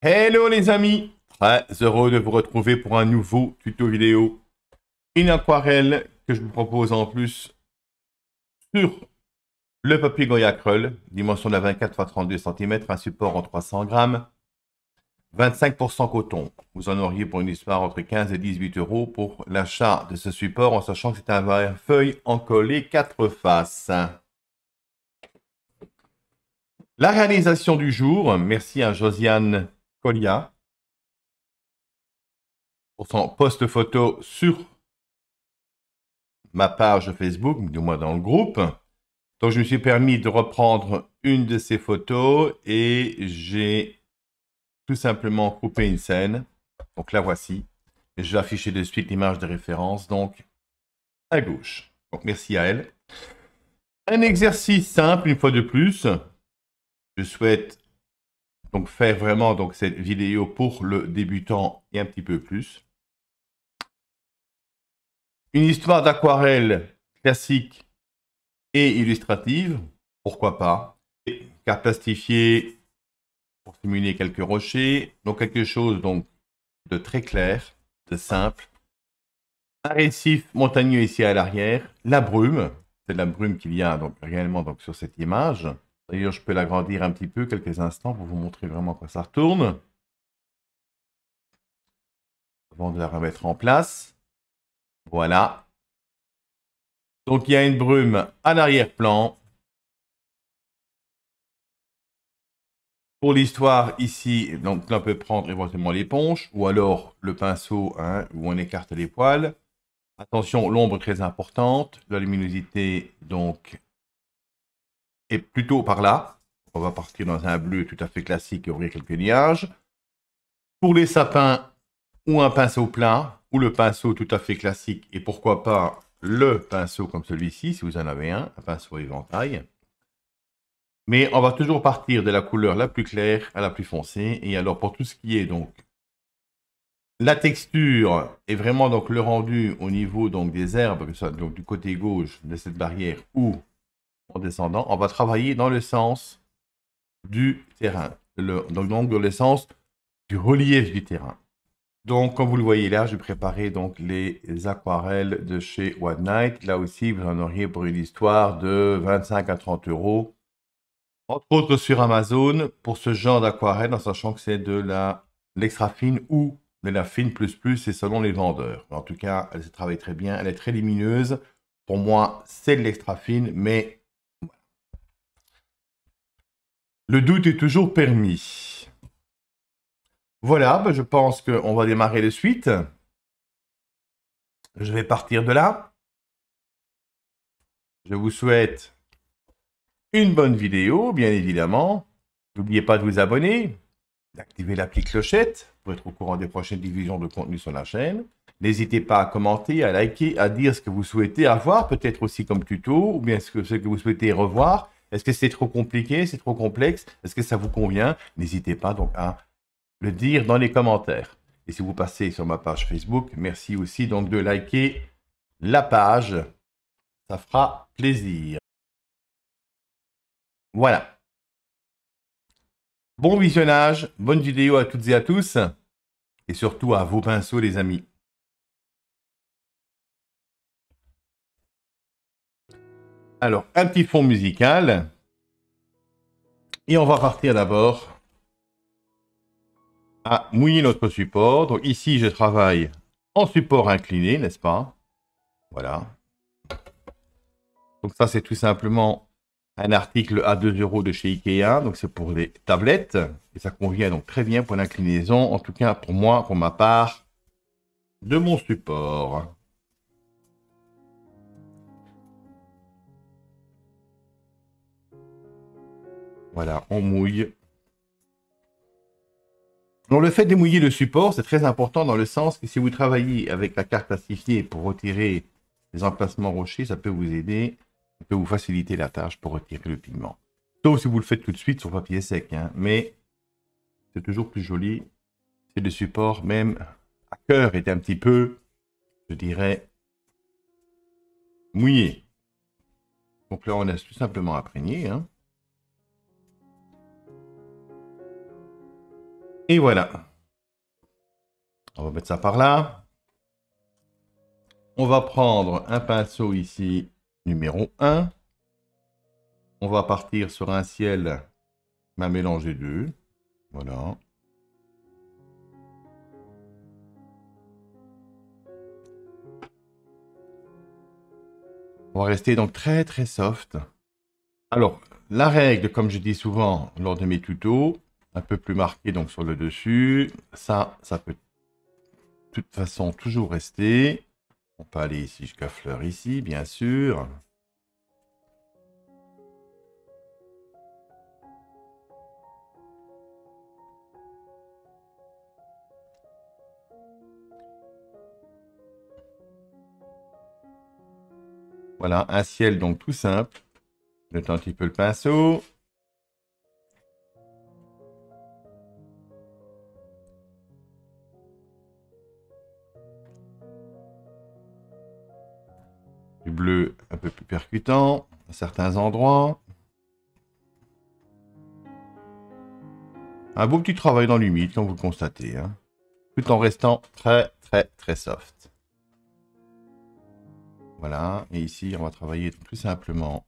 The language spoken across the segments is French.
Hello les amis, très heureux de vous retrouver pour un nouveau tuto vidéo. Une aquarelle que je vous propose en plus sur le papier Goya Acryl, dimension de 24 x 32 cm, un support en 300 grammes, 25% coton. Vous en auriez pour une histoire entre 15 et 18 euros pour l'achat de ce support, en sachant que c'est un feuille encollé 4 faces. La réalisation du jour, merci à Josiane Collia pour son post photo sur ma page Facebook, du moins dans le groupe. Donc je me suis permis de reprendre une de ces photos et j'ai tout simplement coupé une scène. Donc la voici. Et je vais afficher de suite l'image de référence, donc à gauche. Donc merci à elle. Un exercice simple, une fois de plus. Je souhaite donc faire vraiment donc, cette vidéo pour le débutant et un petit peu plus. Une histoire d'aquarelle classique et illustrative, pourquoi pas. Carte plastifiée pour simuler quelques rochers, donc quelque chose donc de très clair, de simple. Un récif montagneux ici à l'arrière, la brume, c'est la brume qu'il y a donc réellement donc sur cette image. D'ailleurs, je peux l'agrandir un petit peu quelques instants pour vous montrer vraiment quoi ça retourne. Avant de la remettre en place. Voilà. Donc il y a une brume à l'arrière-plan. Pour l'histoire, ici, donc là, on peut prendre éventuellement l'éponge ou alors le pinceau où on écarte les poils. Attention, l'ombre très importante. La luminosité, donc, est plutôt par là. On va partir dans un bleu tout à fait classique et ouvrir quelques nuages. Pour les sapins, ou un pinceau plat, ou le pinceau tout à fait classique, et pourquoi pas le pinceau comme celui-ci, si vous en avez un pinceau éventail. Mais on va toujours partir de la couleur la plus claire à la plus foncée. Et alors pour tout ce qui est donc la texture et vraiment donc le rendu au niveau donc des herbes, que ce soit donc du côté gauche de cette barrière ou en descendant, on va travailler dans le sens du terrain. Donc dans le sens du relief du terrain. Donc comme vous le voyez là, j'ai préparé donc les aquarelles de chez White Knight. Là aussi, vous en auriez pour une histoire de 25 à 30 euros. Entre autres sur Amazon, pour ce genre d'aquarelle, en sachant que c'est de l'extra fine ou de la fine plus, c'est selon les vendeurs. En tout cas, elle se travaille très bien, elle est très lumineuse. Pour moi, c'est de l'extra fine, mais le doute est toujours permis. Voilà, je pense qu'on va démarrer de suite. Je vais partir de là. Je vous souhaite une bonne vidéo, bien évidemment. N'oubliez pas de vous abonner, d'activer la petite clochette pour être au courant des prochaines diffusions de contenu sur la chaîne. N'hésitez pas à commenter, à liker, à dire ce que vous souhaitez avoir, peut-être aussi comme tuto, ou bien ce que vous souhaitez revoir. Est-ce que c'est trop compliqué, c'est trop complexe? Est-ce que ça vous convient? N'hésitez pas donc à le dire dans les commentaires. Et si vous passez sur ma page Facebook, merci aussi donc de liker la page. Ça fera plaisir. Voilà. Bon visionnage, bonne vidéo à toutes et à tous, et surtout à vos pinceaux les amis. Alors, un petit fond musical, et on va partir d'abord à mouiller notre support. Donc ici, je travaille en support incliné, n'est-ce pas? Voilà. Donc ça, c'est tout simplement un article à 2 euros de chez Ikea, donc c'est pour les tablettes, et ça convient donc très bien pour l'inclinaison, en tout cas pour moi, pour ma part, de mon support. Voilà, on mouille. Donc le fait de mouiller le support, c'est très important dans le sens que si vous travaillez avec la carte plastifiée pour retirer les emplacements rochers, ça peut vous aider, ça peut vous faciliter la tâche pour retirer le pigment. Sauf si vous le faites tout de suite sur papier sec, mais c'est toujours plus joli si le support, même à cœur, est un petit peu, je dirais, mouillé. Donc là, on laisse tout simplement imprégner. Et voilà. On va mettre ça par là. On va prendre un pinceau ici, numéro 1. On va partir sur un ciel, un mélange des deux. Voilà. On va rester donc très très soft. Alors, la règle, comme je dis souvent lors de mes tutos, un peu plus marquée donc sur le dessus, ça peut de toute façon toujours rester. On peut aller ici jusqu'à fleur ici, bien sûr. Voilà, un ciel donc tout simple. Je mets un petit peu le pinceau. Du bleu un peu plus percutant à certains endroits. Un beau petit travail dans l'humide, comme vous le constatez, hein, tout en restant très très très soft. Voilà, et ici on va travailler tout simplement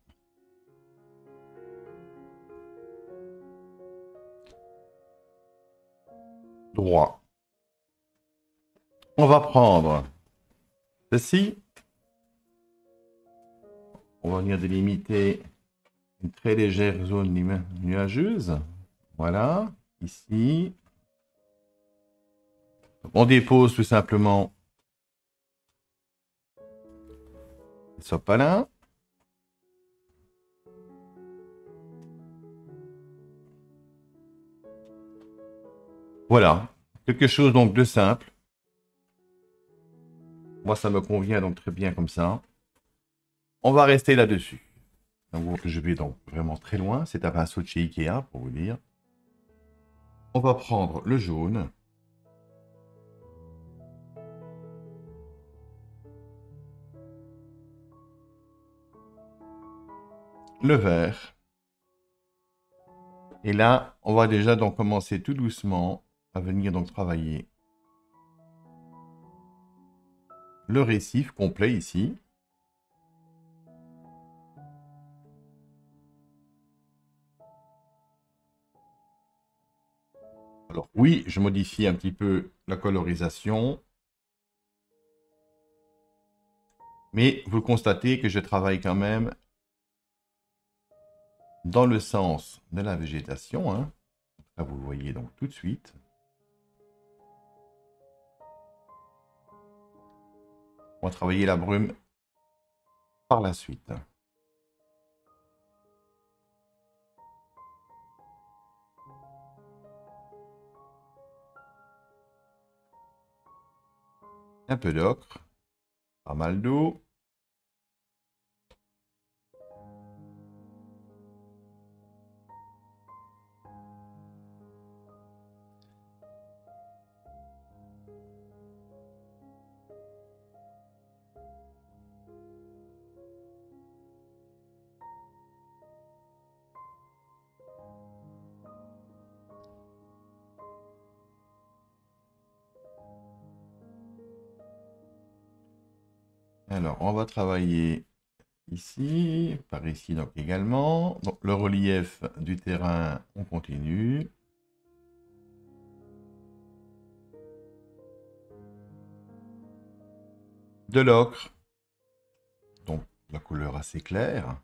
droit. On va prendre ceci. On va venir délimiter une très légère zone nuageuse. Voilà, ici. On dépose tout simplement le sopalin. Voilà, quelque chose donc de simple. Moi, ça me convient donc très bien comme ça. On va rester là-dessus. Donc, je vais donc vraiment très loin. C'est un pinceau de chez Ikea, pour vous dire. On va prendre le jaune. Le vert. Et là, on va déjà donc commencer tout doucement à venir donc travailler le récif complet ici. Alors oui, je modifie un petit peu la colorisation. Mais vous constatez que je travaille quand même dans le sens de la végétation. Hein. Là, vous le voyez donc tout de suite. On va travailler la brume par la suite. Un peu d'ocre, pas mal d'eau. Alors, on va travailler ici, par ici donc également. Donc, le relief du terrain, on continue. De l'ocre, donc la couleur assez claire.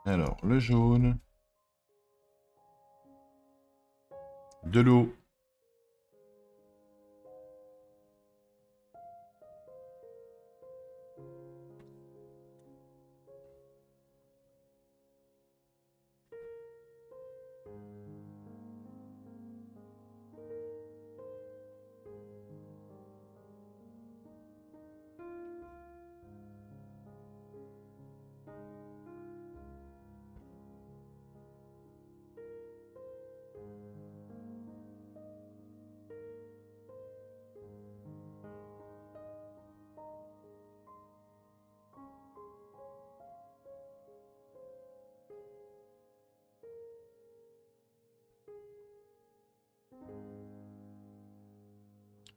Alors, le jaune. De l'eau.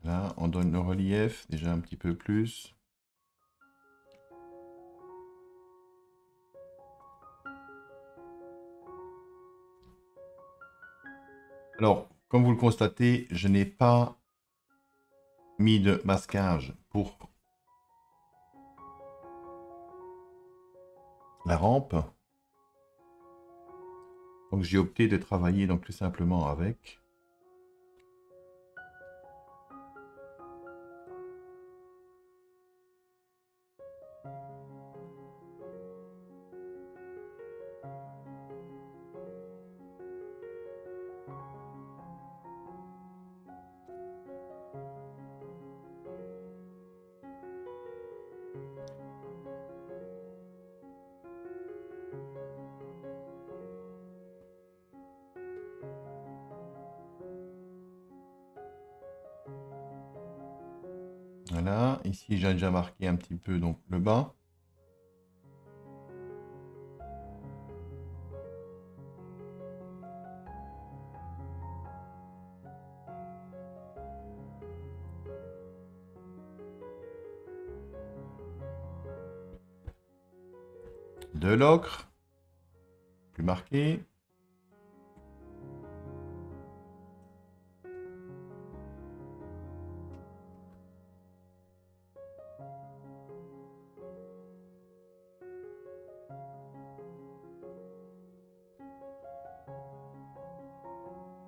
Là, on donne le relief déjà un petit peu plus. Alors, comme vous le constatez, je n'ai pas mis de masquage pour la rampe. Donc, j'ai opté de travailler donc tout simplement avec. Voilà, ici j'ai déjà marqué un petit peu donc le bas. De l'ocre, plus marqué.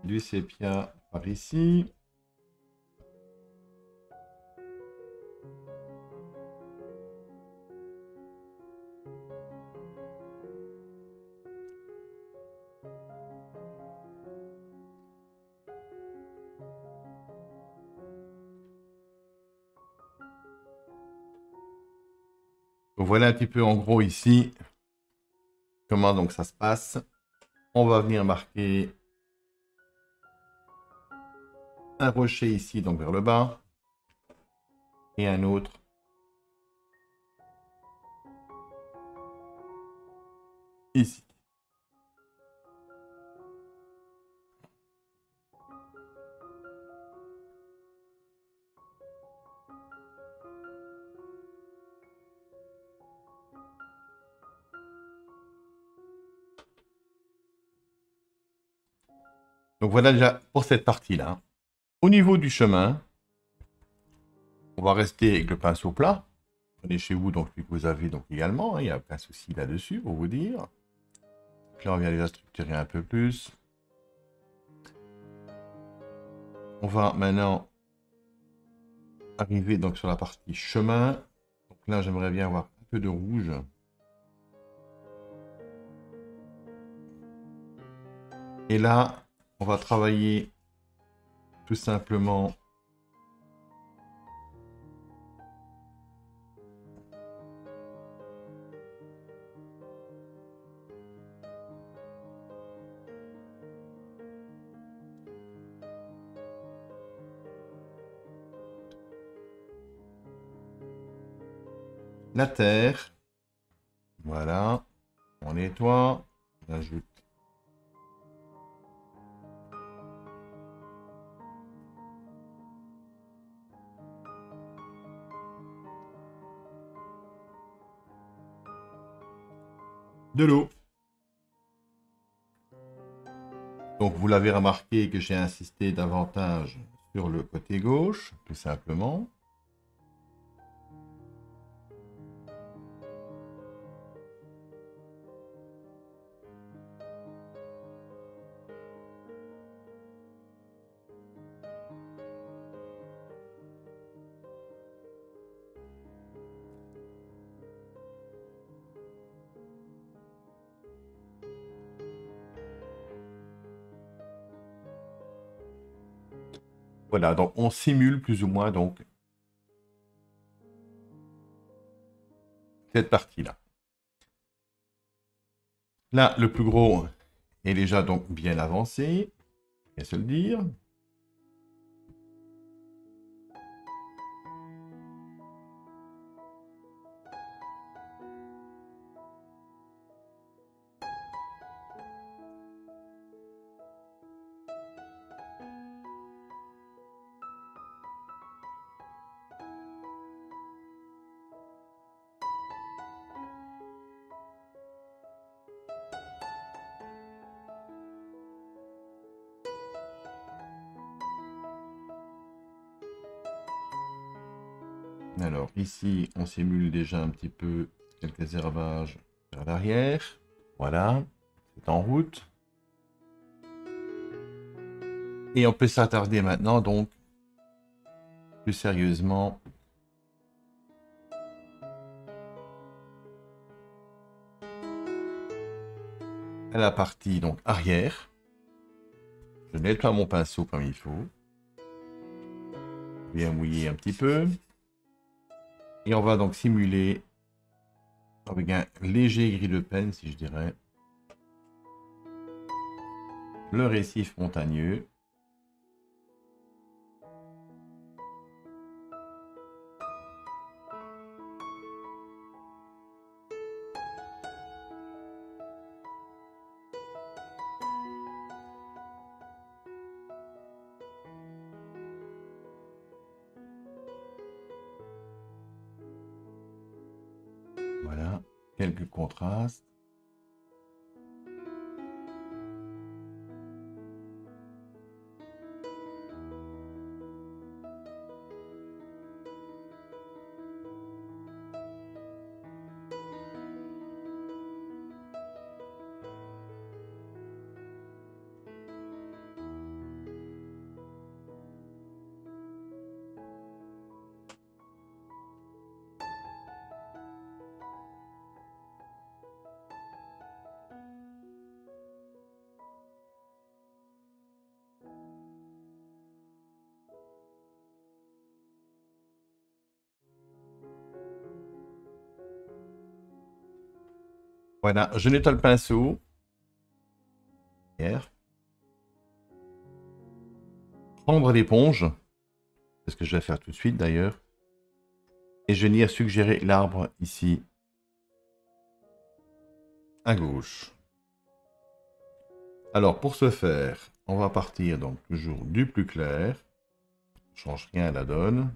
Du sépia par ici. Donc voilà un petit peu en gros ici comment donc ça se passe. On va venir marquer un rocher ici donc vers le bas et un autre ici. Donc voilà déjà pour cette partie-là. Au niveau du chemin, on va rester avec le pinceau plat. Prenez chez vous donc celui que vous avez donc également, hein, il n'y a aucun souci là-dessus pour vous dire. Puis là on vient déjà structurer un peu plus. On va maintenant arriver donc sur la partie chemin. Donc là j'aimerais bien avoir un peu de rouge. Et là, on va travailler tout simplement la terre. Voilà. On nettoie. On ajoute de l'eau. Donc vous l'avez remarqué que j'ai insisté davantage sur le côté gauche, tout simplement. Voilà, donc on simule plus ou moins donc cette partie-là. Là, le plus gros est déjà donc bien avancé, bien se le dire. Alors ici, on simule déjà un petit peu quelques herbages vers l'arrière. Voilà, c'est en route. Et on peut s'attarder maintenant donc plus sérieusement à la partie donc arrière. Je nettoie mon pinceau comme il faut. Bien mouiller un petit peu. Et on va donc simuler avec un léger gris de peine, si je dirais, le récif montagneux. Voilà, quelques contrastes. Voilà, je nettoie le pinceau. Prendre l'éponge, c'est ce que je vais faire tout de suite d'ailleurs. Et je vais venir suggérer l'arbre ici, à gauche. Alors pour ce faire, on va partir donc toujours du plus clair. Je change rien à la donne.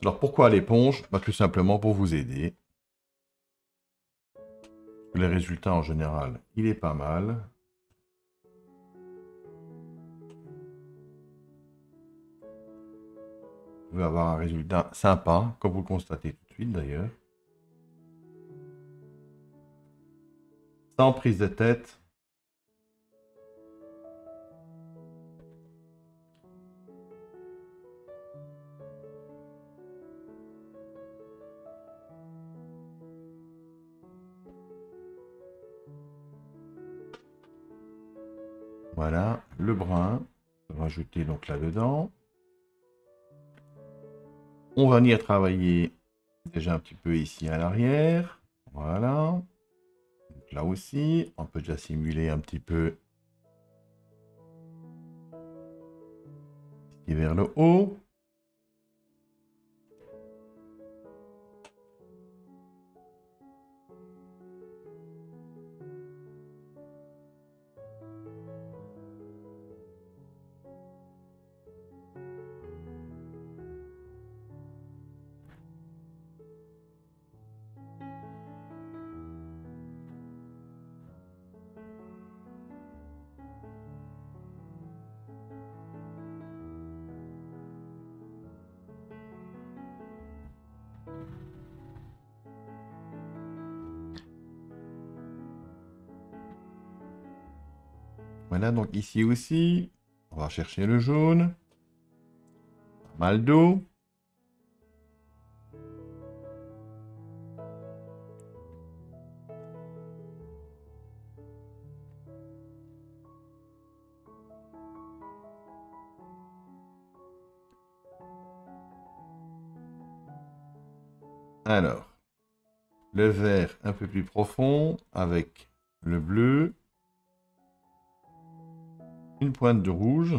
Alors pourquoi l'éponge? Bah, tout simplement pour vous aider. Le résultat en général, il est pas mal. Vous pouvez avoir un résultat sympa, comme vous le constatez tout de suite d'ailleurs. Sans prise de tête. Voilà, le brun. On va rajouter donc là-dedans. On va venir travailler déjà un petit peu ici à l'arrière. Voilà. Donc là aussi, on peut déjà simuler un petit peu ici vers le haut. Voilà, donc ici aussi, on va chercher le jaune. Pas mal d'eau. Alors, le vert un peu plus profond avec le bleu. Une pointe de rouge.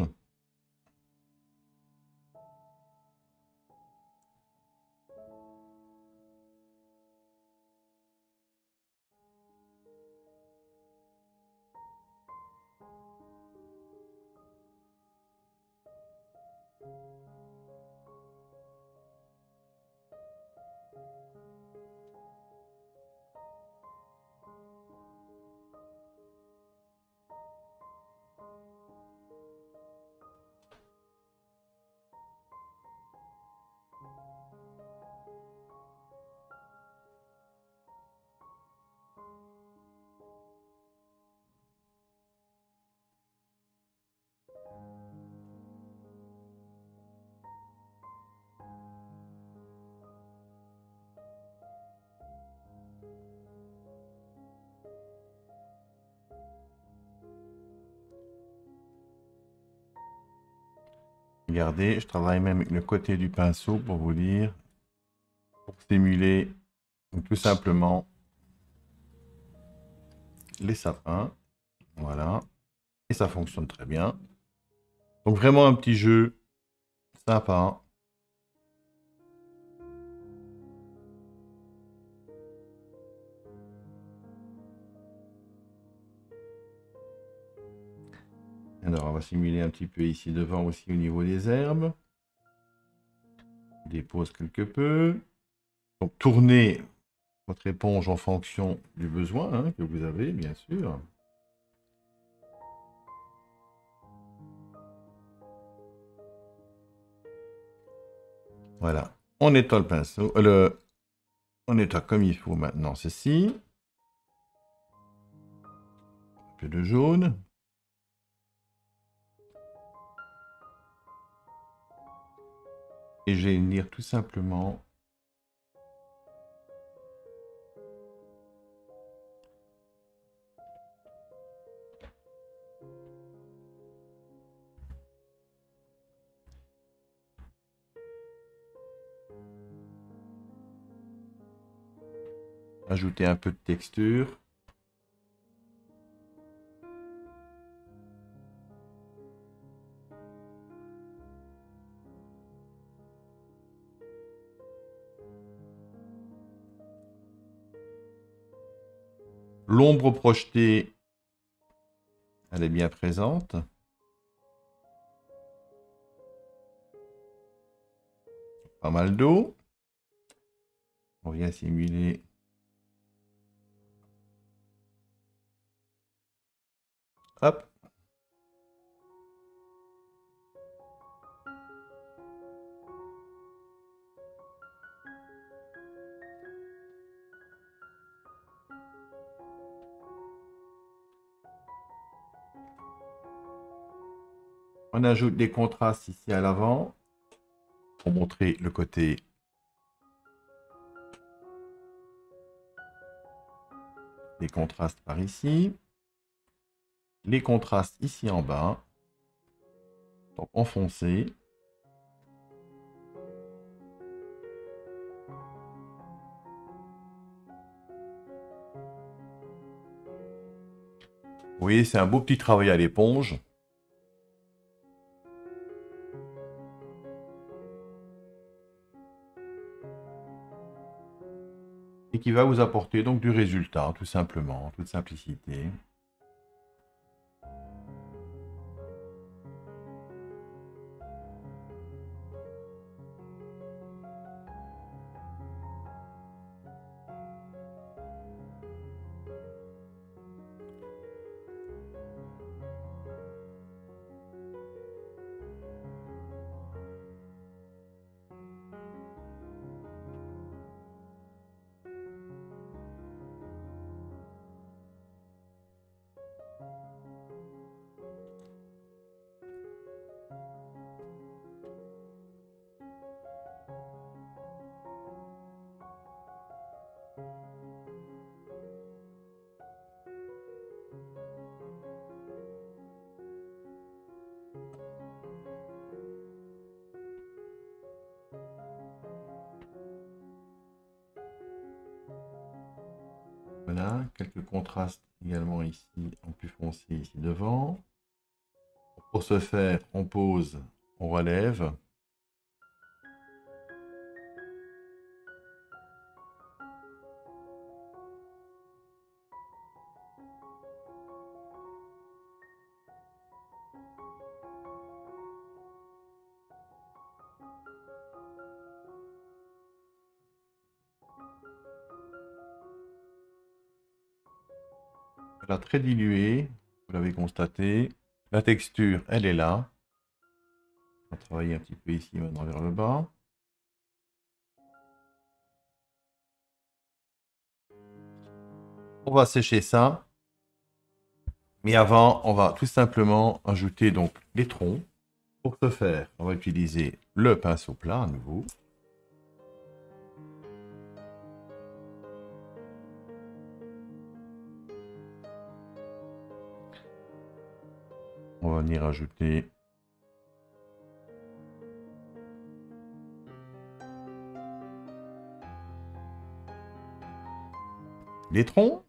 regardez, je travaille même avec le côté du pinceau pour vous dire, pour stimuler donc, tout simplement les sapins. Voilà. Et ça fonctionne très bien. Donc vraiment un petit jeu sympa. Alors on va simuler un petit peu ici devant aussi au niveau des herbes. Je dépose quelque peu. Donc tournez votre éponge en fonction du besoin hein, que vous avez, bien sûr. Voilà. On nettoie le pinceau. On nettoie comme il faut maintenant ceci. Un peu de jaune. Et je vais venir tout simplement ajouter un peu de texture. L'ombre projetée, elle est bien présente. Pas mal d'eau. On vient simuler. Hop. On ajoute des contrastes ici à l'avant pour montrer le côté des contrastes par ici. Les contrastes ici en bas. Donc enfoncé. Vous voyez, c'est un beau petit travail à l'éponge. Et qui va vous apporter donc du résultat, tout simplement, en toute simplicité. Voilà, quelques contrastes également ici en plus foncé ici devant. Pour ce faire, on pose, on relève. Voilà, très dilué, vous l'avez constaté. La texture, elle est là. On va travailler un petit peu ici maintenant vers le bas. On va sécher ça. Mais avant, on va tout simplement ajouter donc les troncs. Pour ce faire, on va utiliser le pinceau plat à nouveau. On va venir ajouter des troncs.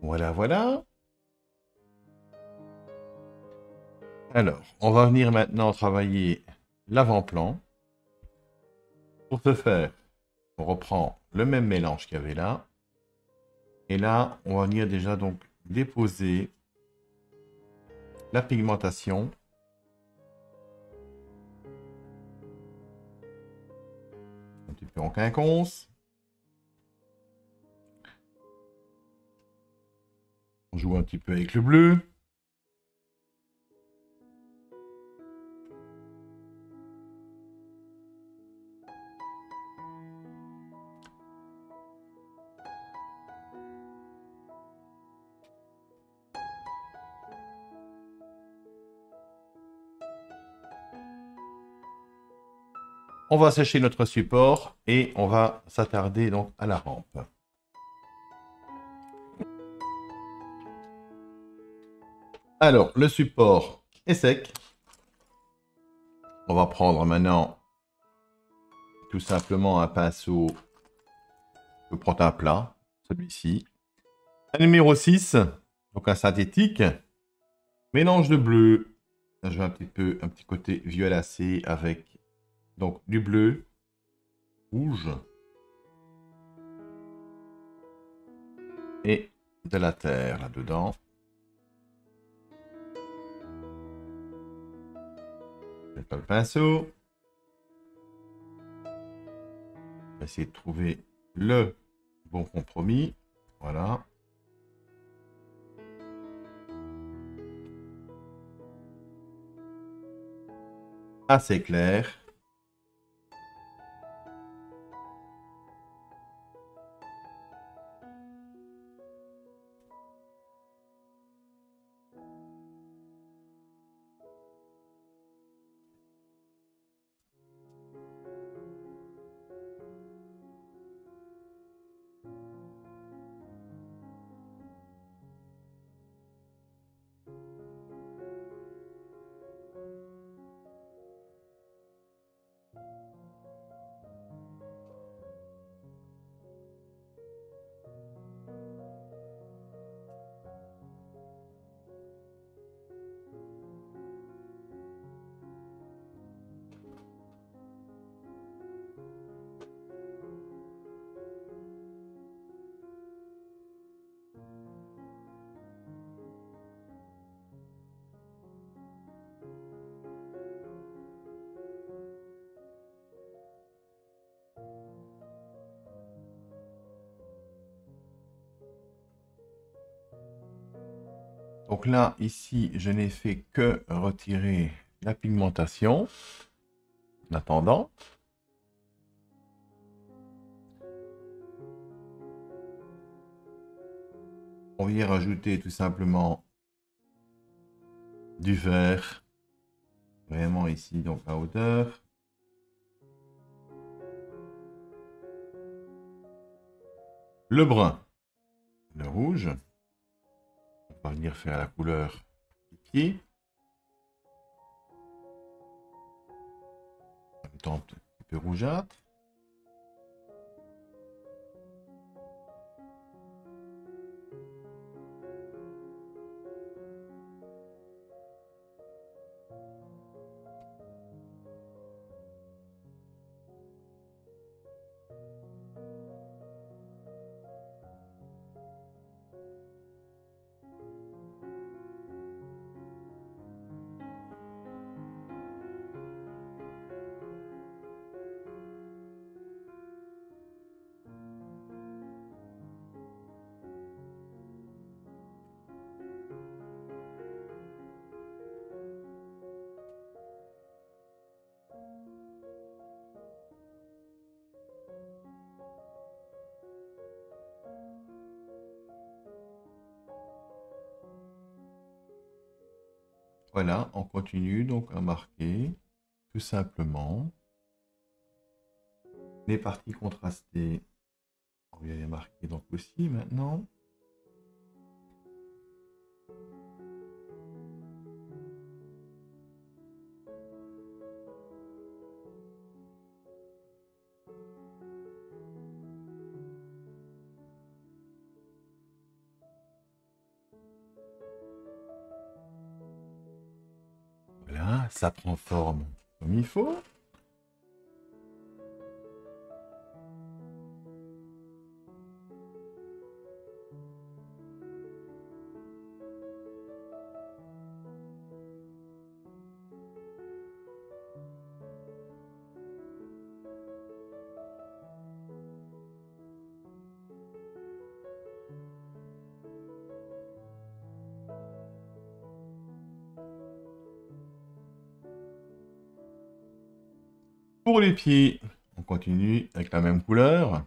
Voilà, voilà. Alors, on va venir maintenant travailler l'avant-plan. Pour ce faire, on reprend le même mélange qu'il y avait là. Et là, on va venir déjà donc déposer la pigmentation. Un petit peu en quinconce. On joue un petit peu avec le bleu. On va sécher notre support et on va s'attarder donc à la rampe. Alors, le support est sec. On va prendre maintenant tout simplement un pinceau. Je prends un plat, celui-ci. Un numéro 6, donc un synthétique. Mélange de bleu. J'ai un petit côté violacé avec donc du bleu, rouge et de la terre là-dedans. Je vais pas le pinceau. On va essayer de trouver le bon compromis. Voilà. Assez clair. Donc là, ici, je n'ai fait que retirer la pigmentation. En attendant. On vient rajouter tout simplement du vert. Vraiment ici, donc à hauteur. Le brun. Le rouge. On va venir faire la couleur ici. En même temps, un petit peu rougeâtre. Voilà, on continue donc à marquer tout simplement les parties contrastées. On va les marquer donc aussi maintenant. Voilà, ça prend forme comme il faut. Pour les pieds, on continue avec la même couleur.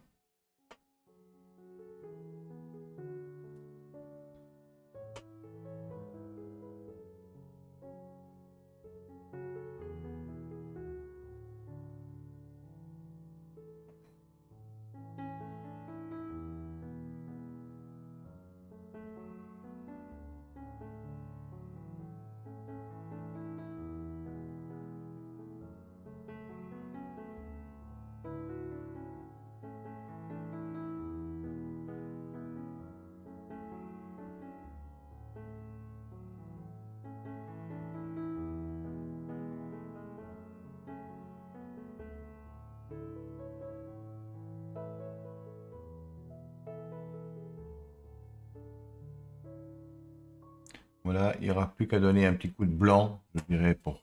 Voilà, il n'y aura plus qu'à donner un petit coup de blanc, je dirais, pour...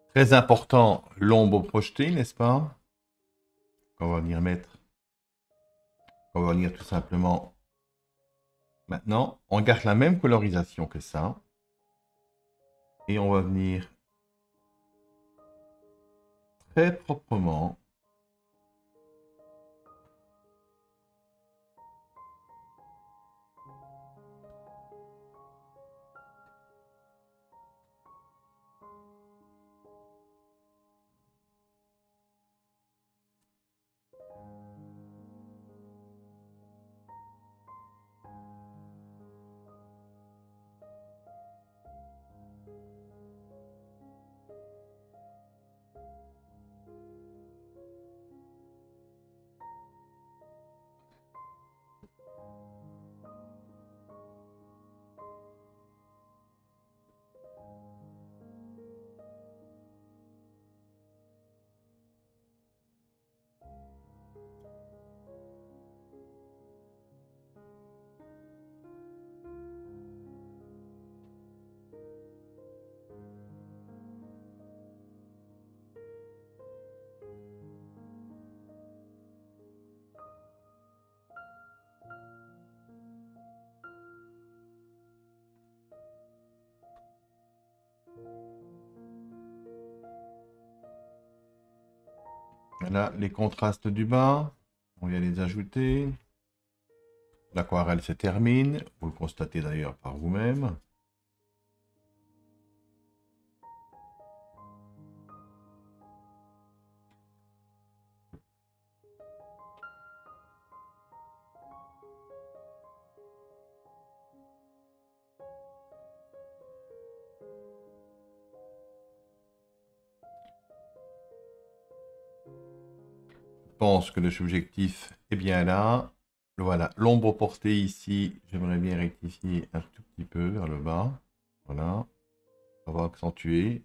Très important, l'ombre projetée, n'est-ce pas? On va venir mettre, on va venir tout simplement. Maintenant, on garde la même colorisation que ça. Et on va venir très proprement voilà, les contrastes du bas, on vient les ajouter. L'aquarelle se termine, vous le constatez d'ailleurs par vous-même. Je pense que le subjectif est bien là. Voilà, l'ombre portée ici, j'aimerais bien rectifier un tout petit peu vers le bas. Voilà, on va accentuer.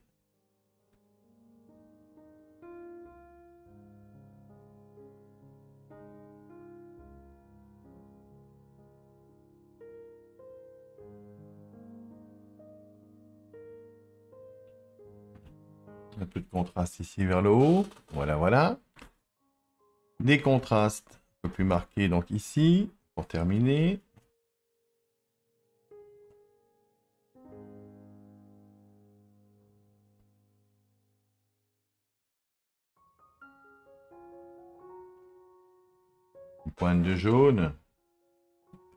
Un peu de contraste ici vers le haut. Voilà, voilà. Des contrastes un peu plus marqués donc ici, pour terminer. Une pointe de jaune,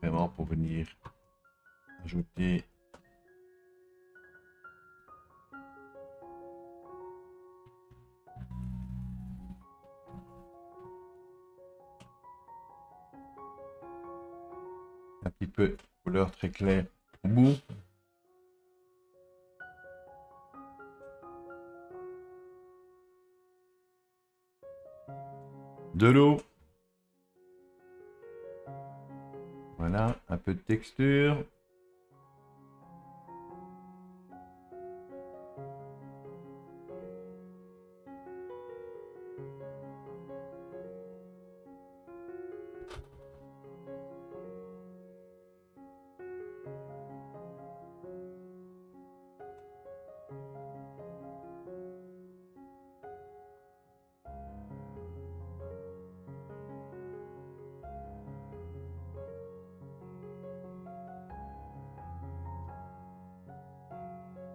vraiment pour venir ajouter un petit peu de couleur très claire au bout. De l'eau. Voilà, un peu de texture.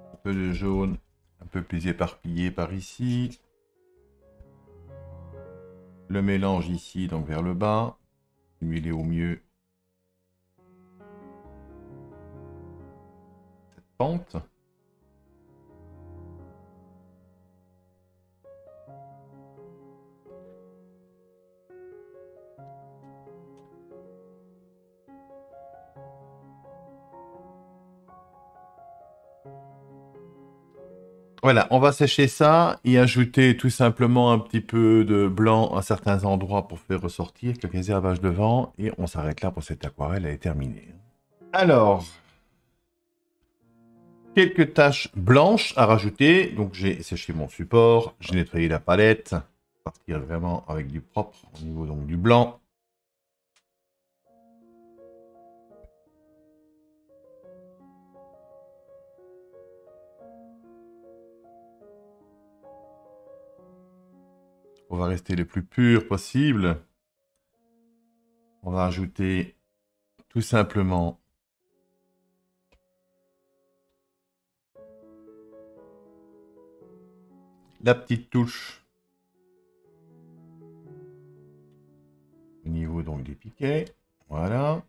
Un peu de jaune, un peu plus éparpillé par ici. Le mélange ici, donc vers le bas. Simuler au mieux cette pente. Voilà, on va sécher ça et ajouter tout simplement un petit peu de blanc à certains endroits pour faire ressortir quelques herbages de vent. Et on s'arrête là pour cette aquarelle, elle est terminée. Alors, quelques taches blanches à rajouter. Donc j'ai séché mon support, j'ai nettoyé la palette. Partir vraiment avec du propre au niveau donc du blanc. On va rester le plus pur possible. On va ajouter tout simplement la petite touche au niveau donc des piquets. Voilà.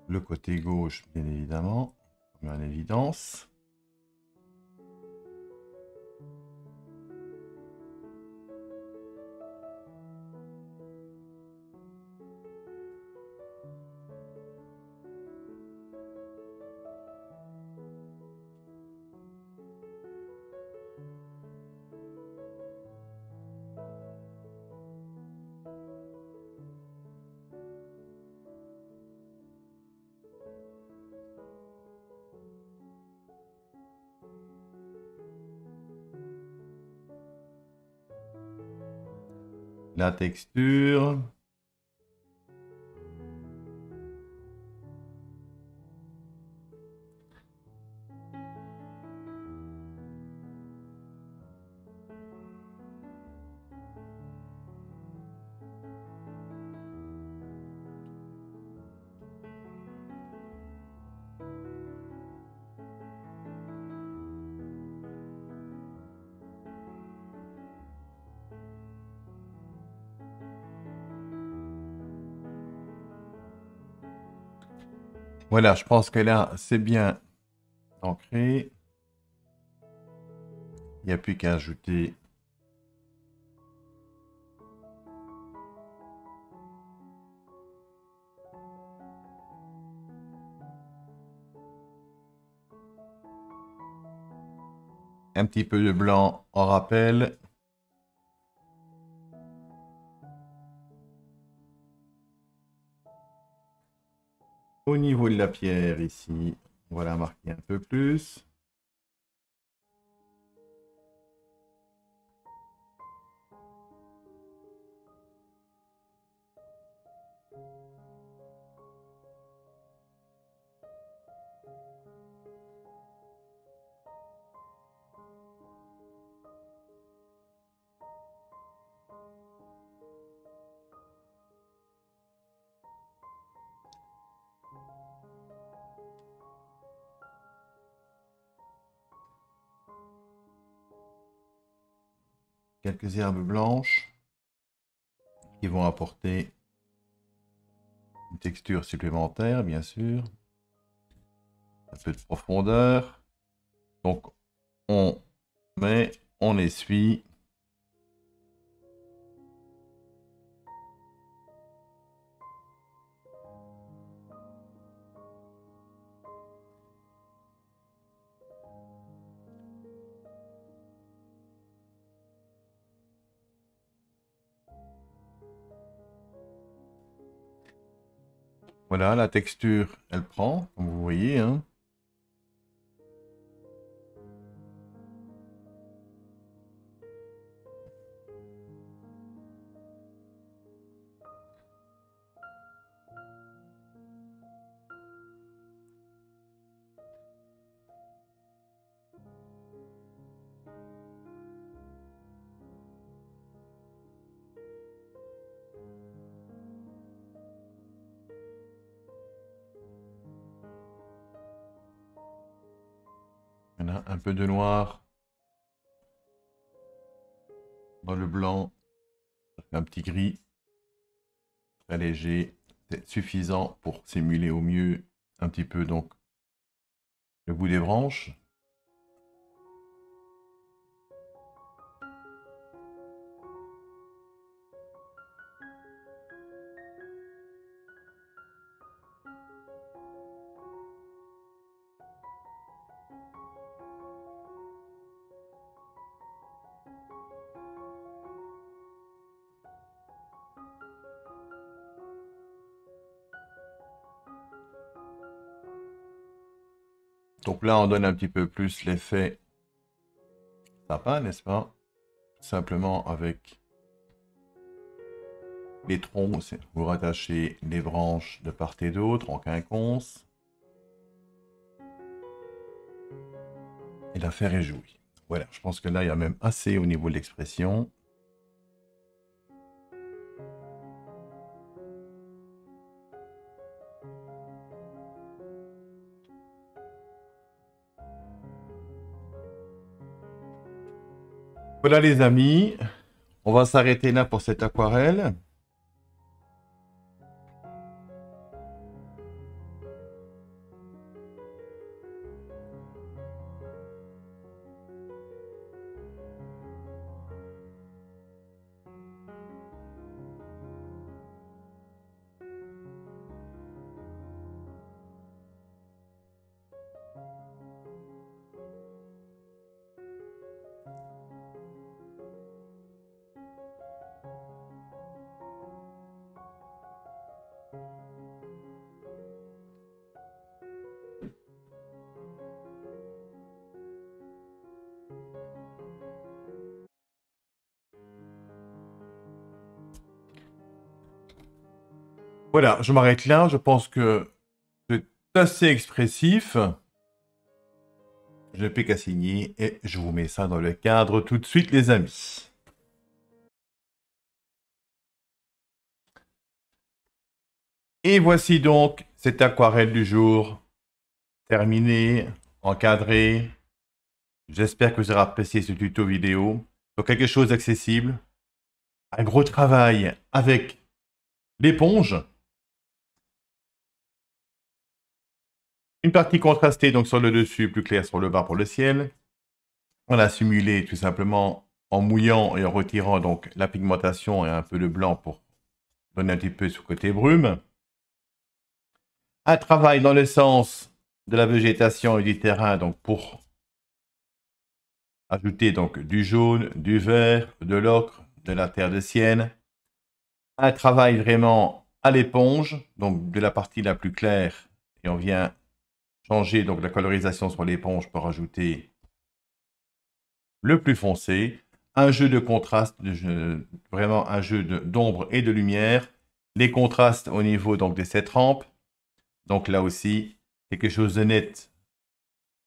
Le côté gauche, bien évidemment, on met en évidence. La texture. Voilà, je pense que là, c'est bien ancré. Il n'y a plus qu'à ajouter un petit peu de blanc en rappel. Au niveau de la pierre ici, on va la marquer un peu plus. quelques herbes blanches qui vont apporter une texture supplémentaire, bien sûr. Un peu de profondeur. Donc, on met, on essuie. Voilà, la texture, elle prend, comme vous voyez, hein. Voilà, un peu de noir dans le blanc, un petit gris très léger, c'est suffisant pour simuler au mieux un petit peu donc le bout des branches. Donc là, on donne un petit peu plus l'effet sapin, n'est-ce pas? Simplement avec les troncs, vous rattachez les branches de part et d'autre en quinconce. Et l'affaire est jouée. Voilà, je pense que là, il y a même assez au niveau de l'expression. Voilà les amis, on va s'arrêter là pour cette aquarelle. Voilà, je m'arrête là. Je pense que c'est assez expressif. Je n'ai plus qu'à signer et je vous mets ça dans le cadre tout de suite, les amis. Et voici donc cette aquarelle du jour, terminée, encadrée. J'espère que vous aurez apprécié ce tuto vidéo. Donc quelque chose d'accessible. Un gros travail avec l'éponge. Une partie contrastée donc sur le dessus, plus claire sur le bas pour le ciel. On a simulé tout simplement en mouillant et en retirant donc la pigmentation et un peu de blanc pour donner un petit peu ce côté brume. Un travail dans le sens de la végétation et du terrain donc pour ajouter donc du jaune, du vert, de l'ocre, de la terre de sienne. Un travail vraiment à l'éponge, donc de la partie la plus claire, et on vient changer donc la colorisation sur l'éponge pour ajouter le plus foncé. Un jeu de contraste, vraiment un jeu d'ombre et de lumière. Les contrastes au niveau donc de cette rampe. Donc là aussi, quelque chose de net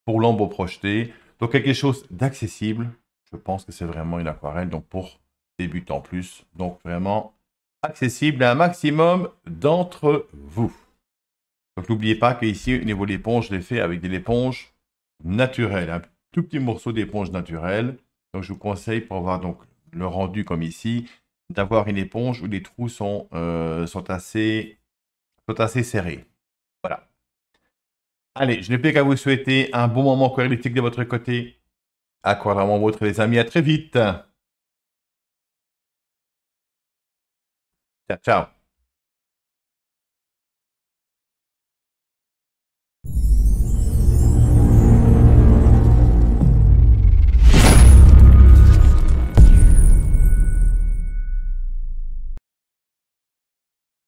pour l'ombre projetée. Donc quelque chose d'accessible. Je pense que c'est vraiment une aquarelle donc pour débutants plus. Donc vraiment accessible à un maximum d'entre vous. Donc n'oubliez pas qu'ici, au niveau de l'éponge, je l'ai fait avec de l'éponge naturelle. Un tout petit morceau d'éponge naturelle. Donc je vous conseille pour avoir donc le rendu comme ici, d'avoir une éponge où les trous sont assez serrés. Voilà. Allez, je n'ai plus qu'à vous souhaiter un bon moment aquarélitique de votre côté. Aquadrament vôtre, les amis. À très vite. Ciao, ciao.